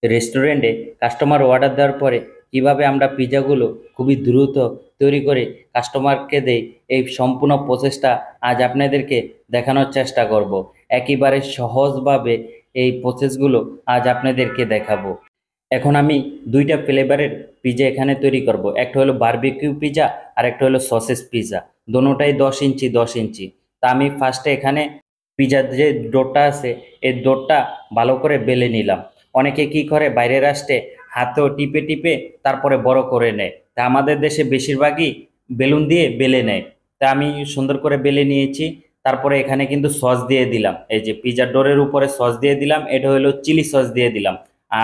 রেস্টুরেন্টে customer order দেওয়ার পরে কিভাবে আমরা পিৎজাগুলো খুবই দ্রুত তৈরি করে কাস্টমারকে দেই, এই সম্পূর্ণ প্রসেসটা আজ আপনাদেরকে দেখানোর চেষ্টা করব। একেবারে সহজভাবে এই প্রসেসগুলো আজ আপনাদেরকে দেখাবো। এখন আমি দুইটা ফ্লেভারের পিৎজা এখানে তৈরি করব। একটা হলো বারবিকিউ পিৎজা আর একটা হলো সসেস পিৎজা। দোনোটাই 10 ইঞ্চি 10 ইঞ্চি। তা আমি ফার্স্টে এখানে পিৎজার যে ডোটা আছে এই ডোটা ভালো করে বেলে নিলাম। অনেকে কি করে বাইরের রাষ্ট্রে হাতেও টিপে টিপে তারপরে বড় করে নেয়, তা আমাদের দেশে বেশিরভাগই বেলুন দিয়ে বেলে নেয়। তা আমি সুন্দর করে বেলে নিয়েছি। তারপরে এখানে কিন্তু সস দিয়ে দিলাম, এই যে পিৎজার ডোরের উপরে সস দিয়ে দিলাম, এটা হলো চিলি সস দিয়ে দিলাম।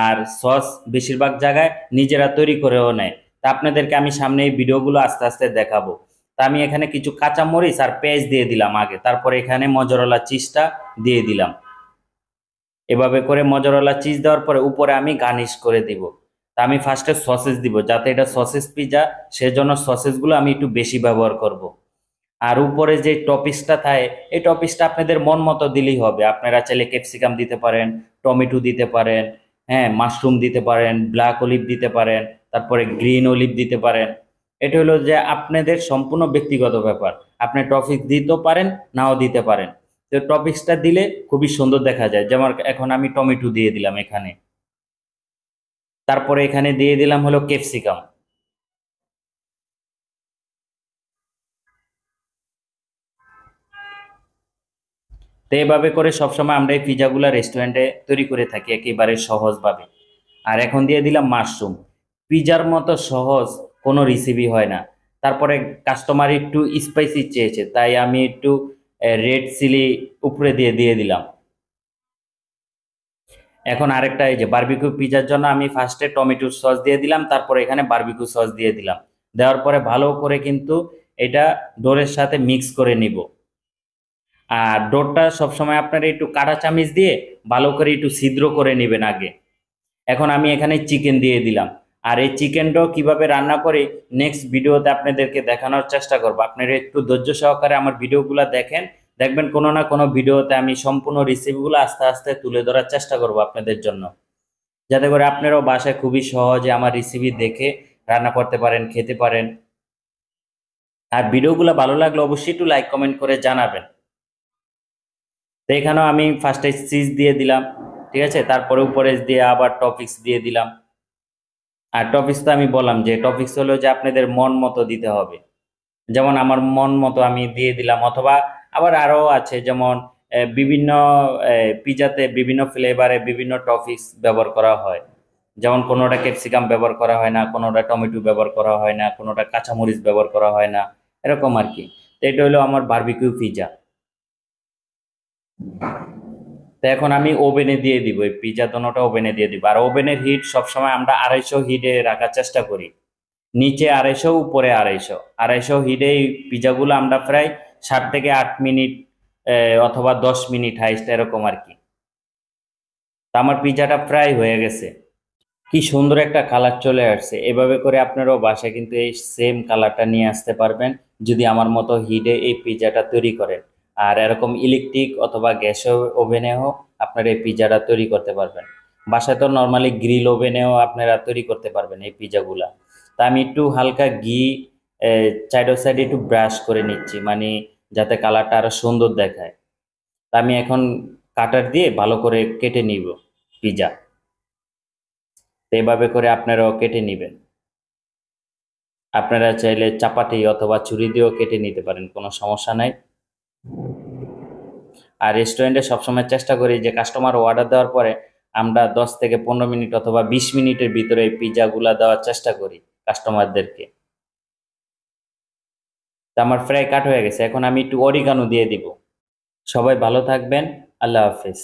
আর সস বেশিরভাগ জায়গায় নিজেরা তৈরি করেও নেয়। তা আপনাদেরকে আমি সামনে এই ভিডিওগুলো আস্তে আস্তে দেখাবো। তা আমি এখানে কিছু কাঁচা মরিচ আর পেঁয়াজ দিয়ে দিলাম আগে, তারপরে এখানে মজরেলা চিজটা দিয়ে দিলাম। এভাবে করে মজরেলা চিজ দেওয়ার পরে উপরে আমি গার্নিশ করে দিব। তা আমি ফার্স্টে সসেস দিব, যাতে এটা সসেস পিৎজা, সেজন্য সসেসগুলো আমি একটু বেশি ব্যবহার করব। আর উপরে যে টপিসটা থাকে এই টপিসটা আপনাদের মন মতো দিলেই হবে। আপনারা চাইলে ক্যাপসিকাম দিতে পারেন, টমেটো দিতে পারেন, হ্যাঁ মাশরুম দিতে পারেন, ব্ল্যাক অলিভ দিতে পারেন, তারপরে গ্রিন অলিভ দিতে পারেন। এটা হলো যে আপনাদের সম্পূর্ণ ব্যক্তিগত ব্যাপার। আপনি টপিক দিতেও পারেন, নাও দিতে পারেন। তো টপিক্সটা দিলে খুবই সুন্দর দেখা যায়। যেমন এখন আমি টমেটো দিয়ে দিলাম এখানে, তারপরে এখানে দিয়ে দিলাম হলো ক্যাপসিকাম। তো এভাবে করে সবসময় আমরা এই পিজাগুলা রেস্টুরেন্টে তৈরি করে থাকি একেবারে সহজভাবে। আর এখন দিয়ে দিলাম মাশরুম। পিজার মতো সহজ কোনো রেসিপি হয় না। তারপরে কাস্টমার একটু স্পাইসি চেয়েছে, তাই আমি একটু রেড চিলি উপরে দিয়ে দিয়ে দিলাম। এখন আরেকটা, এই যে বারবিকিউ পিজার জন্য আমি ফার্স্টে টমেটো সস দিয়ে দিলাম, তারপরে এখানে বারবিকিউ সস দিয়ে দিলাম। দেওয়ার পরে ভালো করে কিন্তু এটা ডোরের সাথে মিক্স করে নিব। আর ডোরটা সবসময় আপনারা একটু কাঁটা চামিচ দিয়ে ভালো করে একটু ছিদ্র করে নেবেন আগে। এখন আমি এখানে চিকেন দিয়ে দিলাম। আর এই চিকেনটাও কিভাবে রান্না করে নেক্সট ভিডিওতে আপনাদেরকে দেখানোর চেষ্টা করব। আপনারা একটু ধৈর্য সহকারে আমার ভিডিওগুলো দেখেন, দেখবেন কোনো না কোনো ভিডিওতে আমি সম্পূর্ণ রেসিপিগুলো আস্তে আস্তে তুলে ধরার চেষ্টা করব আপনাদের জন্য, যাতে করে আপনারাও বাসায় খুবই সহজে আমার রেসিপি দেখে রান্না করতে পারেন, খেতে পারেন। আর ভিডিওগুলো ভালো লাগলে অবশ্যই একটু লাইক কমেন্ট করে জানাবেন। তো এখানেও আমি ফার্স্টে চিজ দিয়ে দিলাম, ঠিক আছে, তারপরে উপরে দিয়ে আবার টপিক্স দিয়ে দিলাম। আর টপিক্স তো আমি বললাম যে টপিক্স হলো যে আপনাদের মন মতো দিতে হবে। যেমন আমার মন মতো আমি দিয়ে দিলাম, অথবা আবার আরো আছে যেমন বিভিন্ন পিজাতে বিভিন্ন ফ্লেভারে বিভিন্ন টপিক্স ব্যবহার করা হয়। যেমন কোনোটা ক্যাপসিকাম ব্যবহার করা হয় না, কোনোটা টমেটো ব্যবহার করা হয় না, কোনোটা কাঁচামরিচ ব্যবহার করা হয় না, এরকম আর কি। তো এটা হলো আমার বারবিকিউ পিজা। তো এখন আমি ওভেনে দিয়ে দিব, এই পিজা দোনোটা ওভেনে দিয়ে দিব। আর ওভেনের হিট সবসময় আমরা 250 হিটে রাখার চেষ্টা করি। নিচে 250, উপরে 250। 250 হিটে এই পিজাগুলো আমরা প্রায় 7 থেকে 8 মিনিট অথবা 10 মিনিট হাইস্ট এরকম আর কি। তা আমার পিজাটা প্রায় হয়ে গেছে। কি সুন্দর একটা কালার চলে আসছে। এভাবে করে আপনারাও বাসায় কিন্তু এই সেম কালারটা নিয়ে আসতে পারবেন যদি আমার মতো হিটে এই পিজাটা তৈরি করেন। আর এরকম ইলেকট্রিক অথবা গ্যাস ওভেনেও আপনারা এই পিজাটা তৈরি করতে পারবেন। বাসায় তো নর্মালি গ্রিল ওভেনেও আপনারা তৈরি করতে পারবেন এই পিজাগুলা। তা আমি একটু হালকা ঘি সাইডে একটু ব্রাশ করে নিচ্ছি, মানে যাতে কালারটা আরো সুন্দর দেখায়। তা আমি এখন কাটার দিয়ে ভালো করে কেটে নিব পিজা। তো এভাবে করে আপনারাও কেটে নেবেন। আপনারা চাইলে চাপাতি অথবা ছুরি দিয়েও কেটে নিতে পারেন, কোনো সমস্যা নাই। আর রেস্টুরেন্টে সবসময় চেষ্টা করি যে কাস্টমার অর্ডার দেওয়ার পরে আমরা 10 থেকে 15 মিনিট অথবা 20 মিনিটের ভিতরে এই পিৎজাগুলা দেওয়ার চেষ্টা করি কাস্টমারদেরকে। তা আমার ফ্রাই কাট হয়ে গেছে, এখন আমি একটু অরিগানো দিয়ে দিব। সবাই ভালো থাকবেন। আল্লাহ হাফেজ।